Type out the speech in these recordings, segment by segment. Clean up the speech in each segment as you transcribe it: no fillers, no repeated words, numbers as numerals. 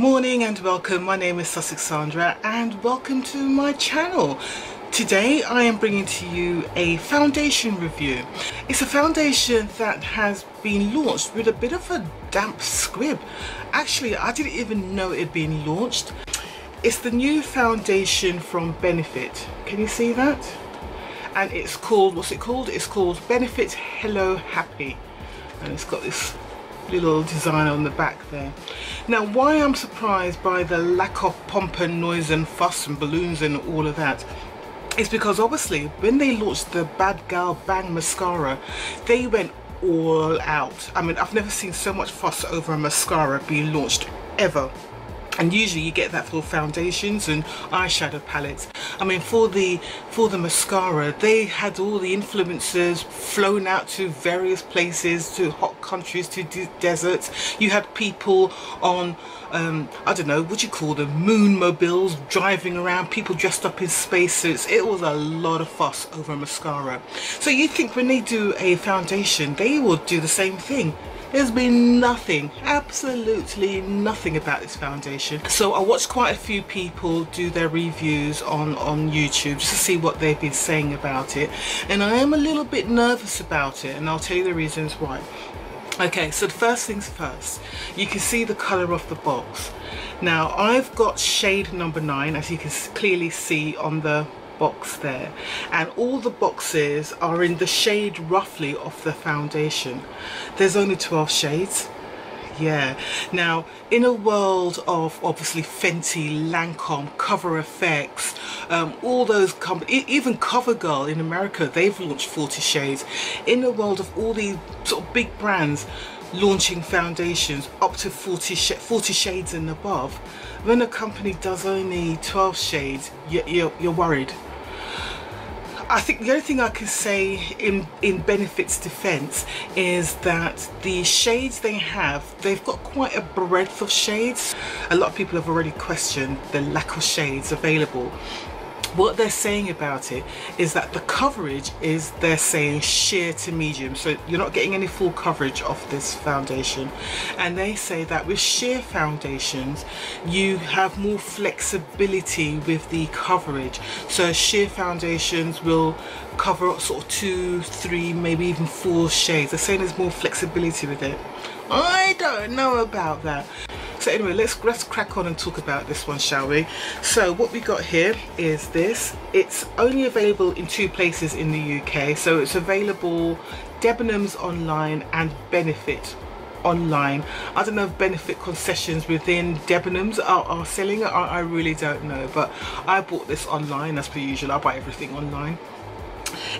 morning and welcome. My name is Sandra and welcome to my channel. Today I am bringing to you a foundation review. It's a foundation that has been launched with a bit of a damp squib. Actually, I didn't even know it had been launched. It's the new foundation from Benefit. Can you see that? And it's called, what's it called? It's called Benefit Hello Happy. And it's got this little design on the back there. Now, why I'm surprised by the lack of pomp and noise and fuss and balloons and all of that is because obviously when they launched the Badgal Bang mascara, they went all out. I mean, I've never seen so much fuss over a mascara being launched ever. And usually you get that for foundations and eyeshadow palettes. I mean, for the mascara, they had all the influencers flown out to various places, to hot countries, to deserts. You had people on, I don't know, what do you call them, moon mobiles driving around, people dressed up in spacesuits. It was a lot of fuss over a mascara. So you think when they do a foundation, they will do the same thing. There's been nothing, absolutely nothing about this foundation. So I watched quite a few people do their reviews on YouTube just to see what they've been saying about it. And I am a little bit nervous about it, and I'll tell you the reasons why. Okay, so the first things first, you can see the colour of the box. Now, I've got shade number 9, as you can clearly see on the box there, and all the boxes are in the shade roughly of the foundation. There's only 12 shades. Yeah. Now, in a world of obviously Fenty, Lancome, Cover FX, all those companies, even CoverGirl in America, they've launched 40 shades. In the world of all these sort of big brands launching foundations up to 40 shades and above, when a company does only 12 shades, you're worried. I think the only thing I can say in Benefit's defense is that the shades they have, they've got quite a breadth of shades. A lot of people have already questioned the lack of shades available. What they're saying about it is that the coverage is, they're saying, sheer to medium, so you're not getting any full coverage of this foundation. And they say that with sheer foundations you have more flexibility with the coverage, so sheer foundations will cover sort of 2, 3, maybe even 4 shades. They're saying there's more flexibility with it. I don't know about that. So anyway, let's crack on and talk about this one, shall we? So what we got here is this. It's only available in 2 places in the UK. So it's available Debenhams online and Benefit online. I don't know if Benefit concessions within Debenhams are selling it. I really don't know. But I bought this online as per usual. I buy everything online.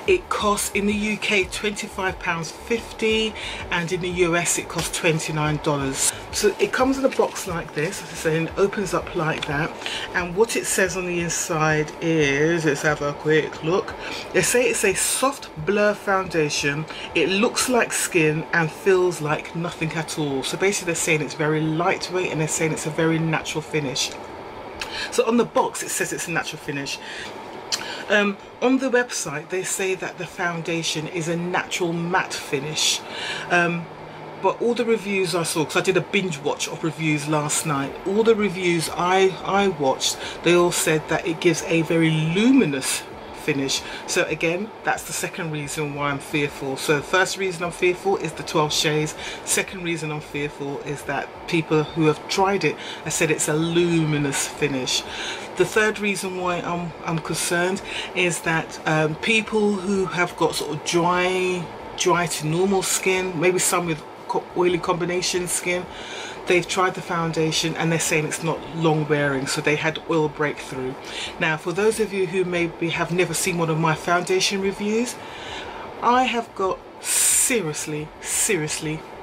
It costs in the UK £25.50 and in the US it costs $29. So it comes in a box like this, so it opens up like that, and what it says on the inside is, let's have a quick look. They say it's a soft blur foundation, it looks like skin and feels like nothing at all. So basically they're saying it's very lightweight and they're saying it's a very natural finish. So on the box it says it's a natural finish. On the website they say that the foundation is a natural matte finish, but all the reviews I saw, because I did a binge watch of reviews last night, all the reviews I watched, they all said that it gives a very luminous finish. So again, that's the second reason why I'm fearful. So the first reason I'm fearful is the 12 shades. Second reason I'm fearful is that people who have tried it have said it's a luminous finish. The third reason why I'm concerned is that people who have got sort of dry to normal skin, maybe some with oily combination skin, they've tried the foundation and they're saying it's not long wearing, so they had oil breakthrough. Now, for those of you who maybe have never seen one of my foundation reviews, I have got seriously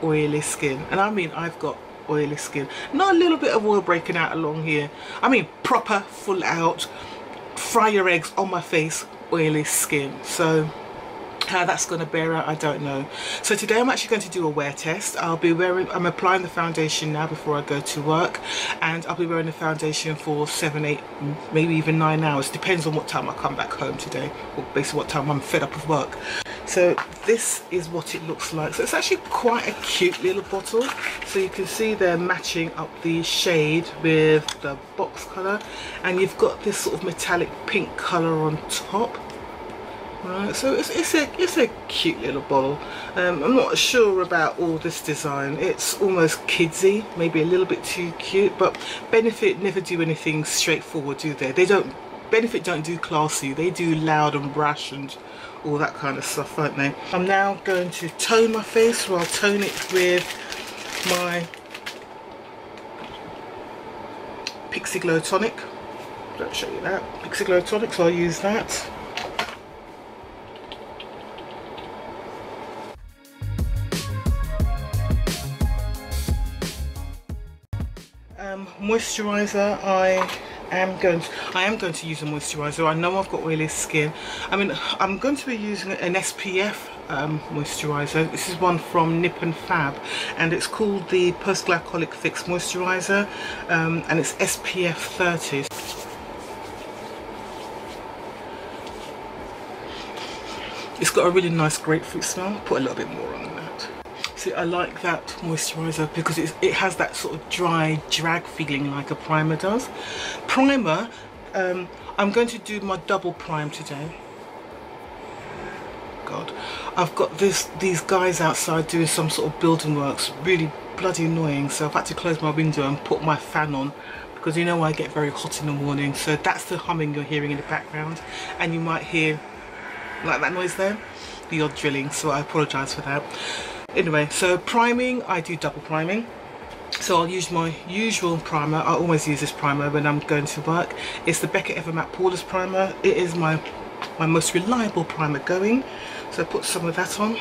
oily skin, and I mean I've got oily skin, not a little bit of oil breaking out along here, I mean proper full out fry your eggs on my face oily skin. So how that's going to bear out, I don't know. So today I'm actually going to do a wear test. I'm applying the foundation now before I go to work, and I'll be wearing the foundation for 7, 8, maybe even 9 hours. Depends on what time I come back home today, or basically what time I'm fed up of work. So this is what it looks like. So it's actually quite a cute little bottle. So you can see they're matching up the shade with the box colour, and you've got this sort of metallic pink colour on top. Right, so it's a cute little bottle. I'm not sure about all this design. It's almost kidsy, maybe a little bit too cute, but Benefit never do anything straightforward, do they? Benefit don't do classy, they do loud and brash and all that kind of stuff, don't they? I'm now going to tone my face, so I'll tone it with my Pixie Glow Tonic. Don't show you that. Pixie Glow Tonic, so I'll use that. Moisturizer, I am going to use a moisturizer. I know I've got oily skin. I mean, I'm going to be using an SPF moisturizer. This is one from Nip and Fab, and it's called the Post Glycolic Fix Moisturizer, and it's SPF 30. It's got a really nice grapefruit smell. Put a little bit more on that. See, I like that moisturizer because it has that sort of dry drag feeling like a primer does. Primer, I'm going to do my double prime today. God, I've got these guys outside doing some sort of building works, really bloody annoying, so I've had to close my window and put my fan on because you know I get very hot in the morning, so that's the humming you're hearing in the background, and you might hear like that noise there, the odd drilling, so I apologise for that. Anyway, so priming, I do double priming. So I'll use my usual primer. I always use this primer when I'm going to work. It's the Becca Evermatte Poreless primer. It is my most reliable primer going. So I put some of that on.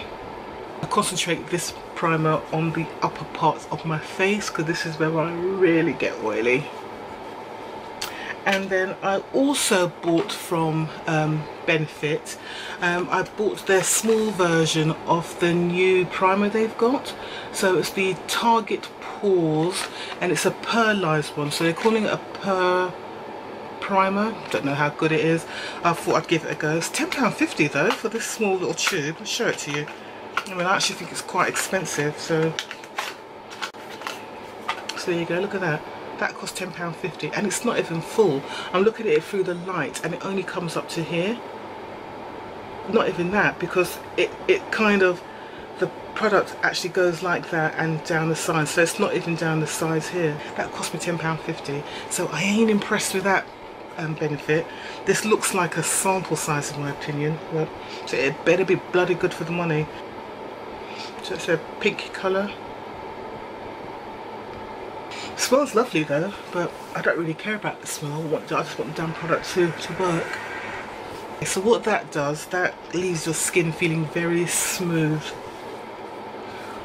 I concentrate this primer on the upper parts of my face because this is where I really get oily. And then I also bought from Benefit, I bought their small version of the new primer they've got. So it's the Target Pores, and it's a pearlized one, so they're calling it a pearl primer. Don't know how good it is. I thought I'd give it a go. It's £10.50 though for this small little tube. I'll show it to you. I mean, I actually think it's quite expensive, so there you go, look at that. That cost £10.50 and it's not even full. I'm looking at it through the light and it only comes up to here. Not even that, because it kind of, the product actually goes like that and down the sides, so it's not even down the sides here. That cost me £10.50, so I ain't impressed with that Benefit. This looks like a sample size in my opinion, but so it better be bloody good for the money. So it's a pink colour. It smells lovely though, but I don't really care about the smell. I just want the damn product to work. So what that does, that leaves your skin feeling very smooth.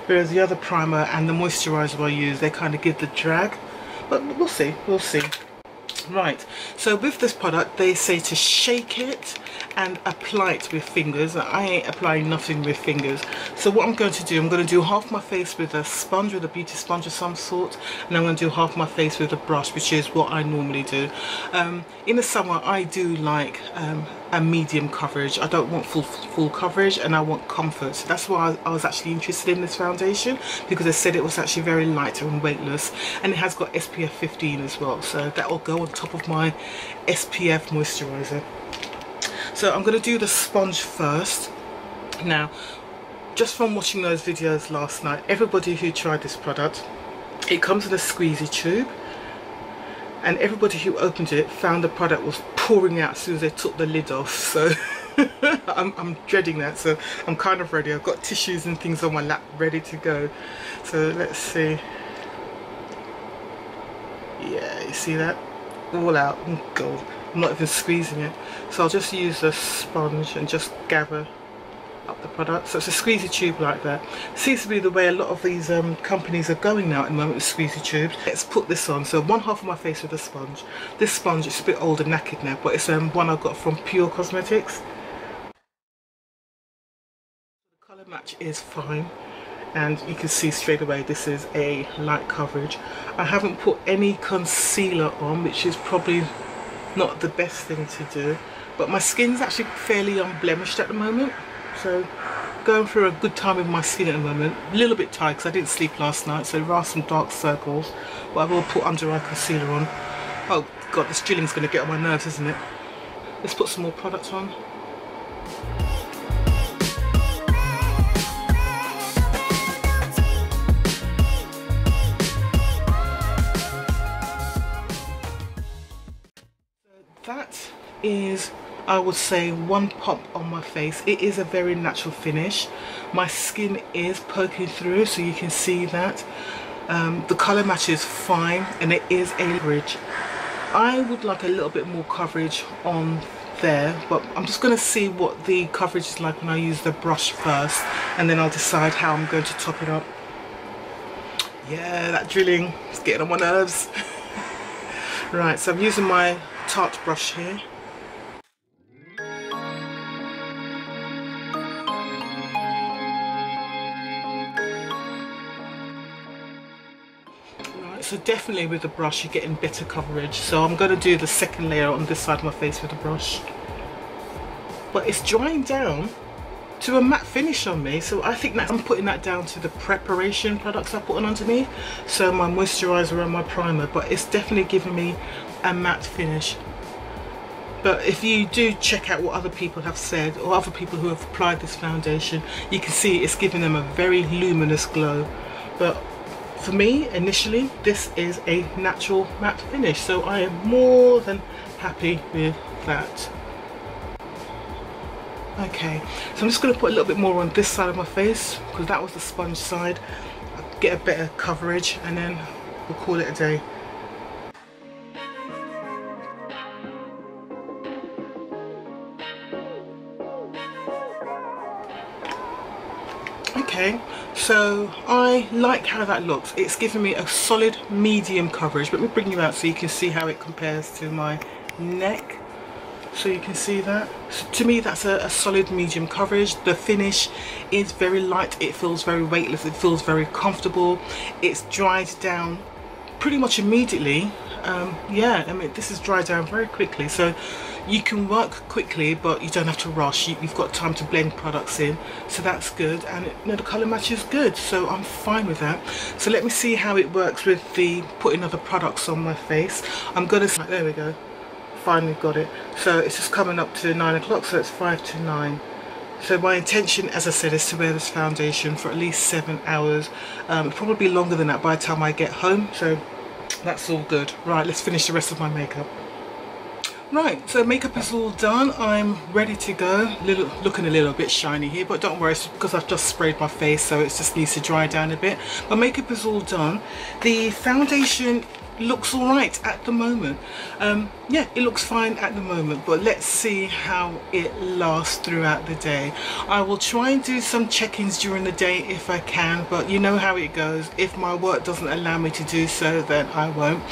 Whereas the other primer and the moisturizer I use, they kind of give the drag. But we'll see, we'll see. Right, so with this product they say to shake it and apply it with fingers. I ain't applying nothing with fingers, so what I'm going to do, I'm going to do half my face with a sponge, with a beauty sponge of some sort, and I'm going to do half my face with a brush, which is what I normally do. In the summer I do like a medium coverage. I don't want full coverage, and I want comfort. So that's why I was actually interested in this foundation, because they said it was actually very light and weightless, and it has got SPF 15 as well, so that will go on top of my SPF moisturizer. So I'm going to do the sponge first. Now, just from watching those videos last night, everybody who tried this product, it comes in a squeezy tube, and everybody who opened it found the product was pouring out as soon as they took the lid off. So I'm dreading that, so I'm kind of ready. I've got tissues and things on my lap ready to go. So let's see. Yeah, you see that? All out. Oh god, I'm not even squeezing it. So I'll just use a sponge and just gather up the product. So it's a squeezy tube like that. Seems to be the way a lot of these companies are going now at the moment, with squeezy tubes. Let's put this on. So one half of my face with a sponge. This sponge is a bit old and knackered now, but it's one I got from Pure Cosmetics. The colour match is fine, and you can see straight away this is a light coverage. I haven't put any concealer on, which is probably not the best thing to do, but my skin's actually fairly unblemished at the moment, so going through a good time with my skin at the moment. A little bit tired because I didn't sleep last night, so there are some dark circles, but I will put under eye concealer on. Oh god, this drilling's going to get on my nerves, isn't it? Let's put some more product on. That is, I would say, one pop on my face. It is a very natural finish. My skin is poking through, so you can see that. The colour matches fine, and it is a coverage. I would like a little bit more coverage on there, but I'm just going to see what the coverage is like when I use the brush first, and then I'll decide how I'm going to top it up. Yeah, that drilling is getting on my nerves. Right, so I'm using my Tarte brush here. Right, so definitely with the brush you're getting better coverage. So I'm going to do the second layer on this side of my face with the brush. But it's drying down to a matte finish on me, so I think that I'm putting that down to the preparation products I put on underneath, so my moisturizer and my primer, but it's definitely giving me a matte finish. But if you do check out what other people have said, or other people who have applied this foundation, you can see it's giving them a very luminous glow. But for me, initially, this is a natural matte finish, so I am more than happy with that. Okay, so I'm just going to put a little bit more on this side of my face, because that was the sponge side. I'll get a better coverage, and then we'll call it a day. Okay, so I like how that looks. It's giving me a solid medium coverage. Let me bring you out so you can see how it compares to my neck. So you can see that. So to me, that's a solid medium coverage. The finish is very light. It feels very weightless. It feels very comfortable. It's dried down pretty much immediately. Yeah, I mean, this is dried down very quickly. So you can work quickly, but you don't have to rush. You've got time to blend products in, so that's good. And you know, the colour match is good, so I'm fine with that. So let me see how it works with the putting other products on my face. I'm gonna, there we go. Finally got it. So it's just coming up to 9 o'clock, so it's 5 to 9. So my intention, as I said, is to wear this foundation for at least 7 hours. Probably longer than that by the time I get home, so that's all good. Right, let's finish the rest of my makeup. Right, so makeup is all done. I'm ready to go. Looking a little bit shiny here, but don't worry, it's because I've just sprayed my face, so it just needs to dry down a bit. My makeup is all done. The foundation looks all right at the moment. Yeah, it looks fine at the moment, but let's see how it lasts throughout the day. I will try and do some check-ins during the day if I can, but you know how it goes. If my work doesn't allow me to do so, then I won't.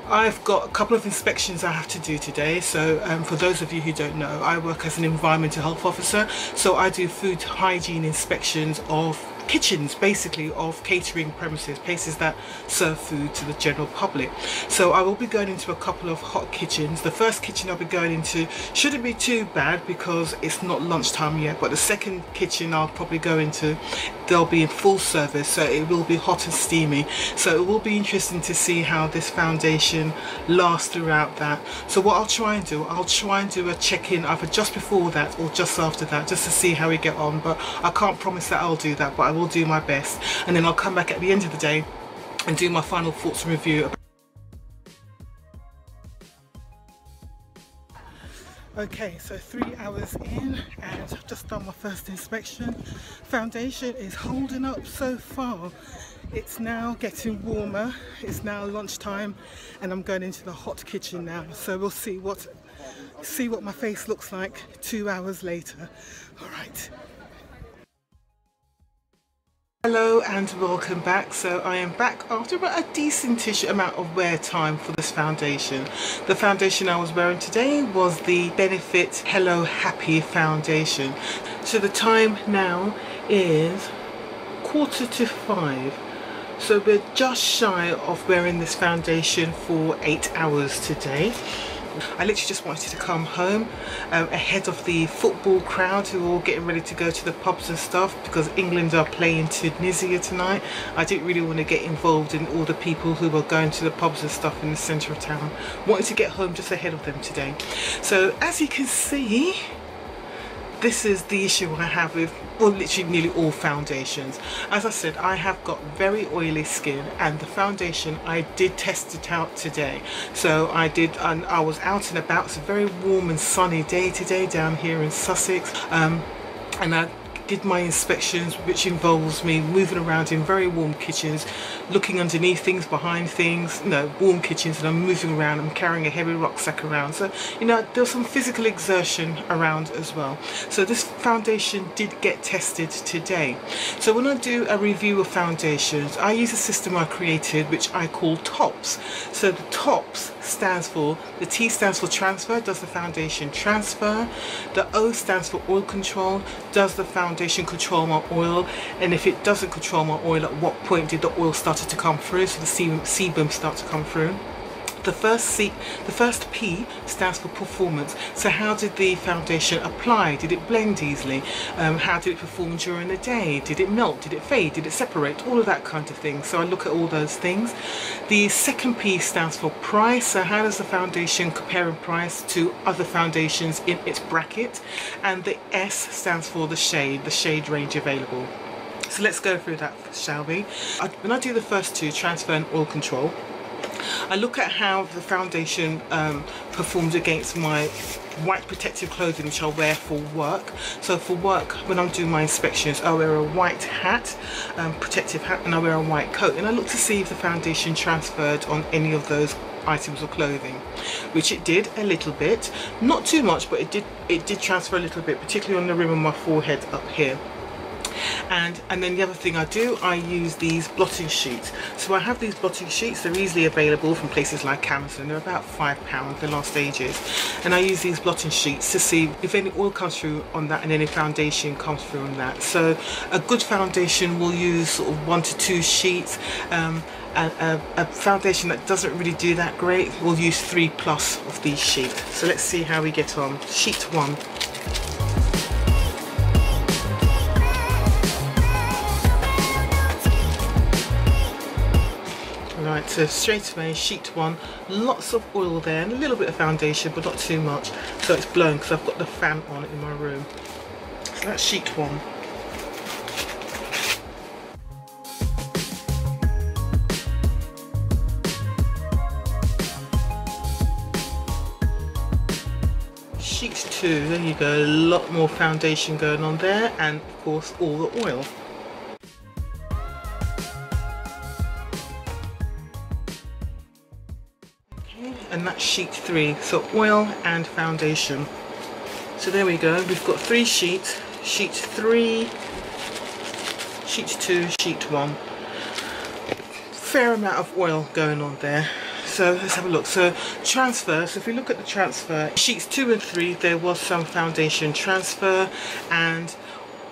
I've got a couple of inspections I have to do today. So for those of you who don't know, I work as an environmental health officer, so I do food hygiene inspections of kitchens, basically, of catering premises, places that serve food to the general public. So I will be going into a couple of hot kitchens. The first kitchen I'll be going into shouldn't be too bad because it's not lunchtime yet, but the second kitchen I'll probably go into, they'll be in full service, so it will be hot and steamy. So it will be interesting to see how this foundation lasts throughout that. So what I'll try and do a check-in either just before that or just after that, just to see how we get on. But I can't promise that I'll do that, but I will do my best, and then I'll come back at the end of the day and do my final thoughts and review. Okay, so 3 hours in and I've just done my first inspection. Foundation is holding up so far. It's now getting warmer, it's now lunchtime, and I'm going into the hot kitchen now, so we'll see what my face looks like 2 hours later. All right. Hello and welcome back. So I am back after about a decentish amount of wear time for this foundation. The foundation I was wearing today was the Benefit Hello Happy foundation. So the time now is 4:45. So we're just shy of wearing this foundation for 8 hours today. I literally just wanted to come home ahead of the football crowd who are all getting ready to go to the pubs and stuff, because England are playing Tunisia tonight. I didn't really want to get involved in all the people who were going to the pubs and stuff in the centre of town. Wanted to get home just ahead of them today. So as you can see, this is the issue I have with, well, literally nearly all foundations. As I said, I have got very oily skin, and the foundation, I did test it out today. So I did, and I was out and about. It's a very warm and sunny day today down here in Sussex, and I did my inspections, which involves me moving around in very warm kitchens, looking underneath things, behind things, you know, warm kitchens, and I'm moving around. I'm carrying a heavy rucksack around, so you know, there's some physical exertion around as well. So this foundation did get tested today. So when I do a review of foundations, I use a system I created which I call TOPS. So the TOPS stands for, the T stands for transfer, does the foundation transfer? The O stands for oil control, does the foundation control my oil? And if it doesn't control my oil, at what point did the oil started to come through, so the sebum start to come through? The first P stands for performance. So how did the foundation apply? Did it blend easily? How did it perform during the day? Did it melt? Did it fade? Did it separate? All of that kind of thing. So I look at all those things. The second P stands for price. So how does the foundation compare in price to other foundations in its bracket? And the S stands for the shade range available. So let's go through that, shall we? When I do the first two, transfer and oil control, I look at how the foundation performs against my white protective clothing which I'll wear for work. So for work, when I'm doing my inspections, I wear a white hat, protective hat, and I wear a white coat, and I look to see if the foundation transferred on any of those items of clothing, which it did a little bit, not too much, but it did transfer a little bit, particularly on the rim of my forehead up here. And then the other thing I do, I use these blotting sheets. So I have these blotting sheets, they're easily available from places like Amazon. They're about £5, they last ages. And I use these blotting sheets to see if any oil comes through on that and any foundation comes through on that. So a good foundation will use sort of 1 to 2 sheets. A foundation that doesn't really do that great will use 3+ of these sheets. So let's see how we get on. Sheet 1. Right, so straight away, sheet 1, lots of oil there and a little bit of foundation, but not too much, so it's blown because I've got the fan on in my room. So that's sheet 1. Sheet 2, there you go, a lot more foundation going on there, and of course all the oil. And that's sheet 3, so oil and foundation. So there we go, we've got 3 sheets, sheet 3, sheet 2, sheet 1. Fair amount of oil going on there. So let's have a look. So transfer, so if we look at the transfer, sheets 2 and 3, there was some foundation transfer, and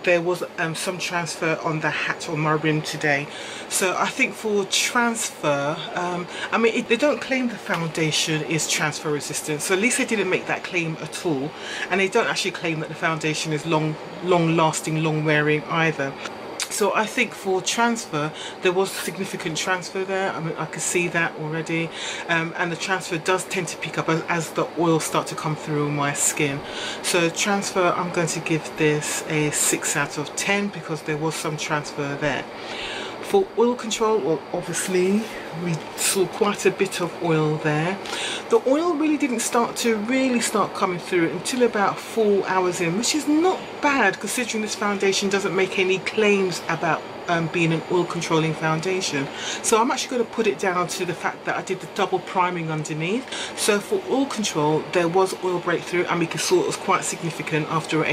there was some transfer on the hat on my rim today. So I think for transfer, I mean, they don't claim the foundation is transfer resistant, so at least they didn't make that claim at all, and they don't actually claim that the foundation is long lasting, long wearing either. So I think for transfer, there was significant transfer there. I mean, I could see that already, and the transfer does tend to pick up as the oil starts to come through my skin. So transfer, I'm going to give this a 6 out of 10 because there was some transfer there. For oil control, well, obviously we saw quite a bit of oil there. The oil really didn't start coming through until about 4 hours in, which is not bad considering this foundation doesn't make any claims about being an oil controlling foundation. So I'm actually going to put it down to the fact that I did the double priming underneath. So for oil control, there was oil breakthrough, and we could saw it was quite significant after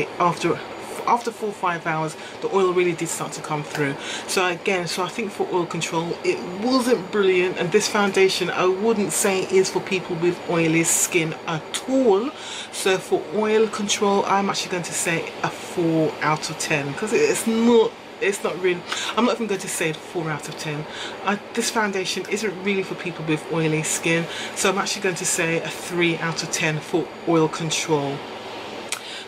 4 or 5 hours. The oil really did start to come through. So again, so I think for oil control, it wasn't brilliant, and this foundation I wouldn't say is for people with oily skin at all. So for oil control, I'm actually going to say a 4 out of 10 because it's not it's not really, I'm not even going to say 4 out of 10. This foundation isn't really for people with oily skin, so I'm actually going to say a 3 out of 10 for oil control.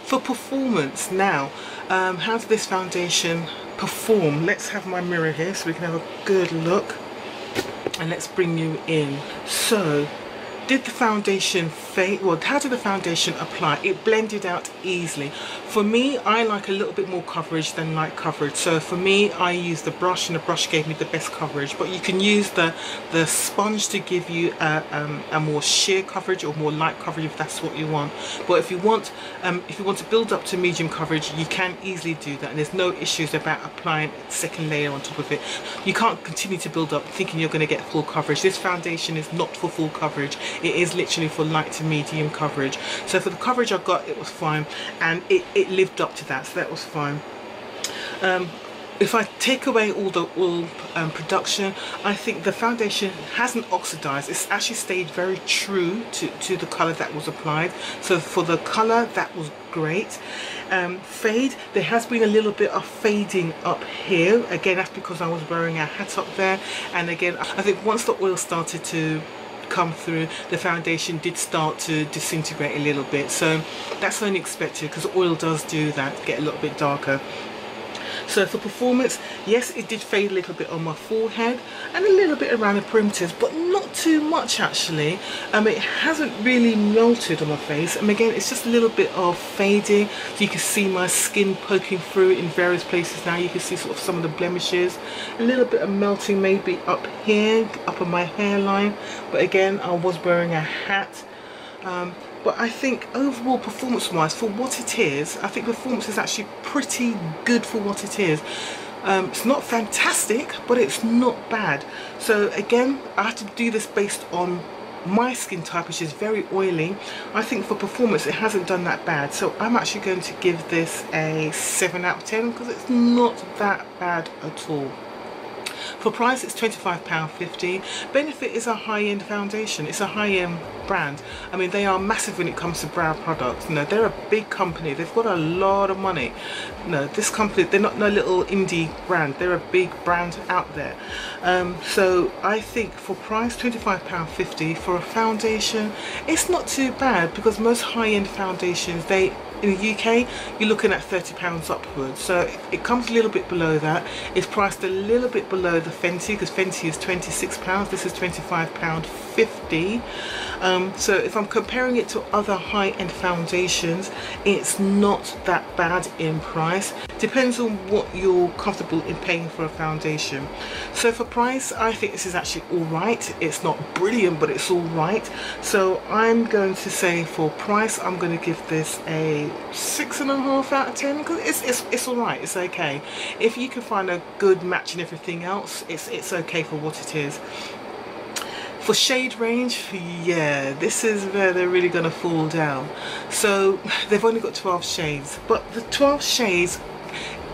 For performance now, how does this foundation perform? Let's have my mirror here so we can have a good look, and let's bring you in. So did the foundation fade? Well, how did the foundation apply? It blended out easily. For me, I like a little bit more coverage than light coverage. So for me, I used the brush, and the brush gave me the best coverage. But you can use the sponge to give you a more sheer coverage or more light coverage if that's what you want. But if you want to build up to medium coverage, you can easily do that, and there's no issues about applying a second layer on top of it. You can't continue to build up thinking you're going to get full coverage. This foundation is not for full coverage. It is literally for light to medium coverage. So for the coverage I got, it was fine, and it lived up to that, so that was fine. If I take away all the oil production, I think the foundation hasn't oxidized. It's actually stayed very true to the color that was applied. So for the color, that was great. Fade, there has been a little bit of fading up here. Again, that's because I was wearing a hat up there, and again, I think once the oil started to come through, the foundation did start to disintegrate a little bit. So that's only expected, because oil does do that, get a little bit darker. So for performance, yes, it did fade a little bit on my forehead and a little bit around the perimeters, but not too much actually. It hasn't really melted on my face, and again, it's just a little bit of fading. So you can see my skin poking through in various places now. You can see sort of some of the blemishes, a little bit of melting maybe up here, up on my hairline. But again, I was wearing a hat. But I think overall, performance wise, for what it is, I think performance is actually pretty good for what it is. It's not fantastic, but it's not bad. So again, I have to do this based on my skin type, which is very oily. I think for performance it hasn't done that bad, so I'm actually going to give this a 7 out of 10, because it's not that bad at all. For price, it's £25.50. Benefit is a high-end foundation. It's a high-end brand. I mean, they are massive when it comes to brow products. You know, they're a big company. They've got a lot of money. No, this company, they're not no little indie brand. They're a big brand out there. So I think for price, £25.50 for a foundation, it's not too bad, because most high-end foundations, in the UK, you're looking at £30 upwards, so it comes a little bit below that. It's priced a little bit below the Fenty, because Fenty is £26, this is £25.50. So if I'm comparing it to other high-end foundations, it's not that bad in price. Depends on what you're comfortable in paying for a foundation. So for price, I think this is actually alright. It's not brilliant, but it's alright. So I'm going to say for price, I'm going to give this a 6.5 out of 10, because it's alright, it's okay. If you can find a good match and everything else, it's okay for what it is. For shade range, yeah, this is where they're really going to fall down. So they've only got 12 shades, but the 12 shades,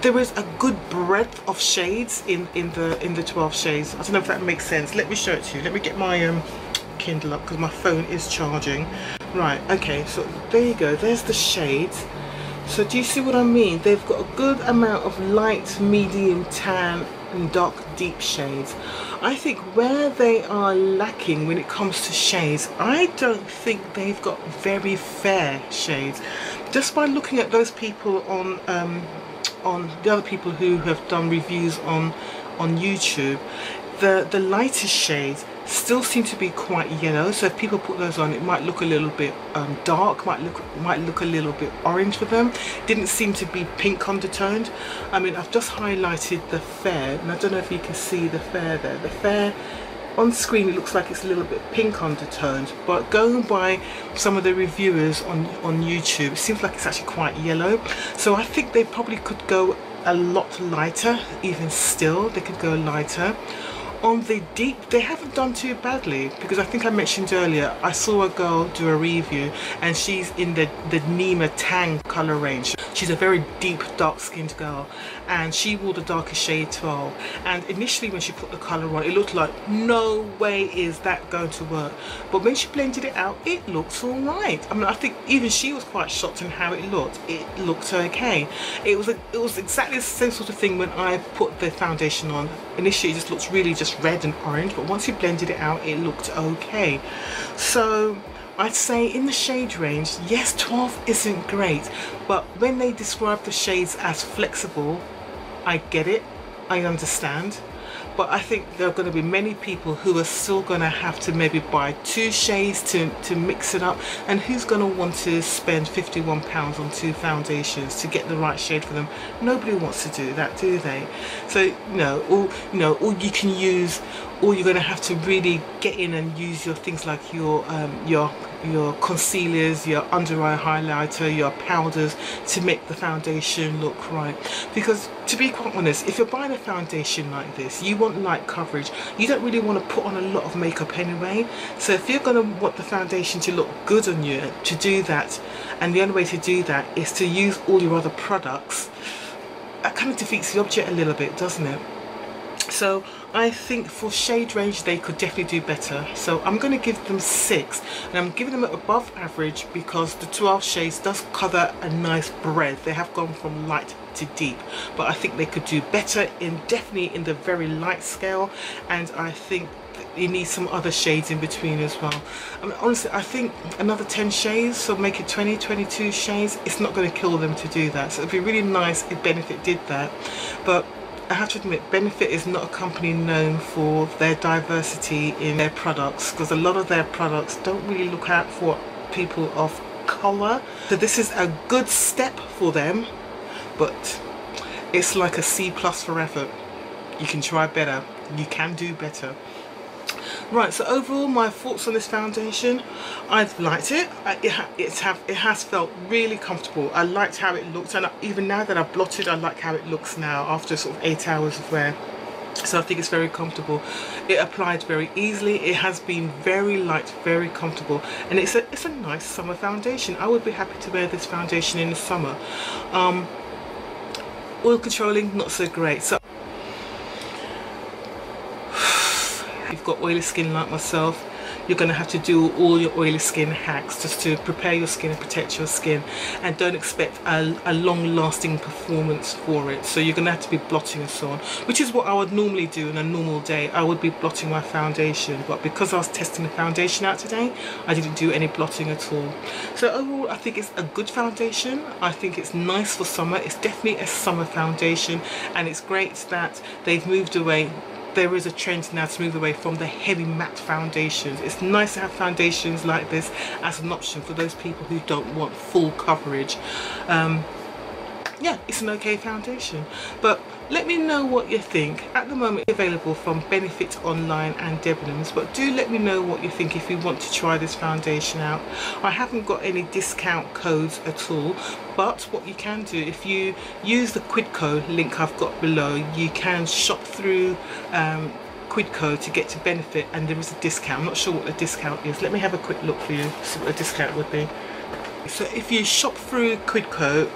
there is a good breadth of shades in the 12 shades. I don't know if that makes sense. Let me show it to you. Let me get my Kindle up, because my phone is charging. Right, okay, so there you go, there's the shades. So do you see what I mean? They've got a good amount of light, medium, tan and dark, deep shades. I think where they are lacking when it comes to shades, I don't think they've got very fair shades. Just by looking at those people on the other people who have done reviews on YouTube, the lightest shades still seem to be quite yellow. So if people put those on, it might look a little bit dark, might look a little bit orange for them. Didn't seem to be pink undertoned. I mean, I've just highlighted the fair, and I don't know if you can see the fair there. The fair on screen, it looks like it's a little bit pink undertoned, but going by some of the reviewers on YouTube, it seems like it's actually quite yellow. So I think they probably could go a lot lighter. Even still, they could go lighter. On the deep, they haven't done too badly, because I think I mentioned earlier I saw a girl do a review and she's in the Nima Tang colour range. She's a very deep dark skinned girl and she wore the darkest shade 12, and initially when she put the colour on it looked like no way is that going to work, but when she blended it out it looks alright. I mean, I think even she was quite shocked in how it looked. It looked okay. It was exactly the same sort of thing when I put the foundation on. Initially it just looks really just red and orange, but once you blended it out it looked okay. So I'd say in the shade range, yes, 12 isn't great, but when they describe the shades as flexible, I get it, I understand. But I think there are going to be many people who are still going to have to maybe buy 2 shades to mix it up, and who's going to want to spend £51 on 2 foundations to get the right shade for them? Nobody wants to do that, do they? So all you can use, or you're going to have to really get in and use your things like your concealers, your under eye highlighter, your powders to make the foundation look right. Because to be quite honest, if you're buying a foundation like this, you want light coverage. You don't really want to put on a lot of makeup anyway. So if you're going to want the foundation to look good on you, to do that, and the only way to do that is to use all your other products, that kind of defeats the object a little bit, doesn't it? So I think for shade range they could definitely do better. So I'm going to give them 6, and I'm giving them above average because the 12 shades does cover a nice breadth. They have gone from light to deep, but I think they could do better definitely in the very light scale, and I think you need some other shades in between as well. I mean, honestly, I think another 10 shades, so make it 22 shades, it's not going to kill them to do that. So it'd be really nice if Benefit did that, but I have to admit, Benefit is not a company known for their diversity in their products, because a lot of their products don't really look out for people of colour. So this is a good step for them, but it's like a C+ for effort. You can try better, you can do better. Right, so overall my thoughts on this foundation, I've liked it. It has felt really comfortable. I liked how it looked, and even now that I've blotted, I like how it looks now after sort of 8 hours of wear. So I think it's very comfortable. It applied very easily. It has been very light, very comfortable, and it's a nice summer foundation. I would be happy to wear this foundation in the summer. Oil controlling, not so great. So you've got oily skin like myself, you're going to have to do all your oily skin hacks just to prepare your skin and protect your skin, and don't expect a long-lasting performance for it. So you're going to have to be blotting and so on, which is what I would normally do in a normal day. I would be blotting my foundation, but because I was testing the foundation out today, I didn't do any blotting at all. So overall I think it's a good foundation. I think it's nice for summer. It's definitely a summer foundation, and it's great that they've moved away. There is a trend now to move away from the heavy matte foundations. It's nice to have foundations like this as an option for those people who don't want full coverage. Yeah, it's an okay foundation, but let me know what you think. At the moment it's available from Benefit online and Debenhams, but do let me know what you think if you want to try this foundation out. I haven't got any discount codes at all, but what you can do, if you use the QUIDCO link I've got below, you can shop through QUIDCO to get to Benefit, and there is a discount. I'm not sure what the discount is. Let me have a quick look for you, see what the discount would be. So if you shop through QUIDCO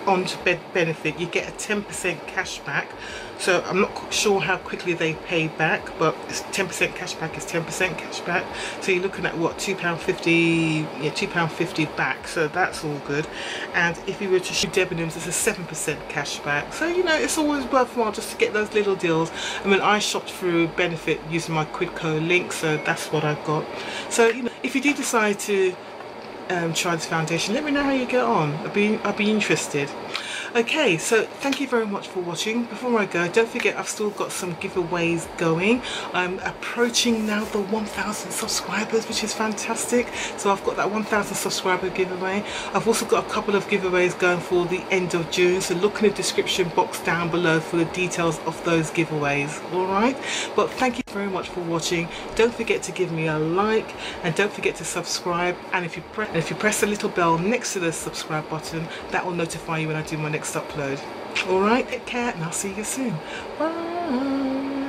onto Benefit, you get a 10% cashback. So I'm not sure how quickly they pay back, but it's 10% cashback is 10% cashback. So you're looking at what, £2.50, yeah, £2.50 back. So that's all good. And if you were to shoot Debenhams, it's a 7% cashback. So you know, it's always worthwhile just to get those little deals. I mean, I shopped through Benefit using my QUIDCO link, so that's what I've got. So you know, if you do decide to try this foundation, let me know how you get on. I'd be interested. Okay, so thank you very much for watching. Before I go, don't forget I've still got some giveaways going. I'm approaching now the 1,000 subscribers, which is fantastic. So I've got that 1,000 subscriber giveaway. I've also got a couple of giveaways going for the end of June, so look in the description box down below for the details of those giveaways. Alright, but thank you very much for watching. Don't forget to give me a like, and don't forget to subscribe, and if you press the little bell next to the subscribe button, that will notify you when I do my next upload. Alright, take care, and I'll see you soon. Bye.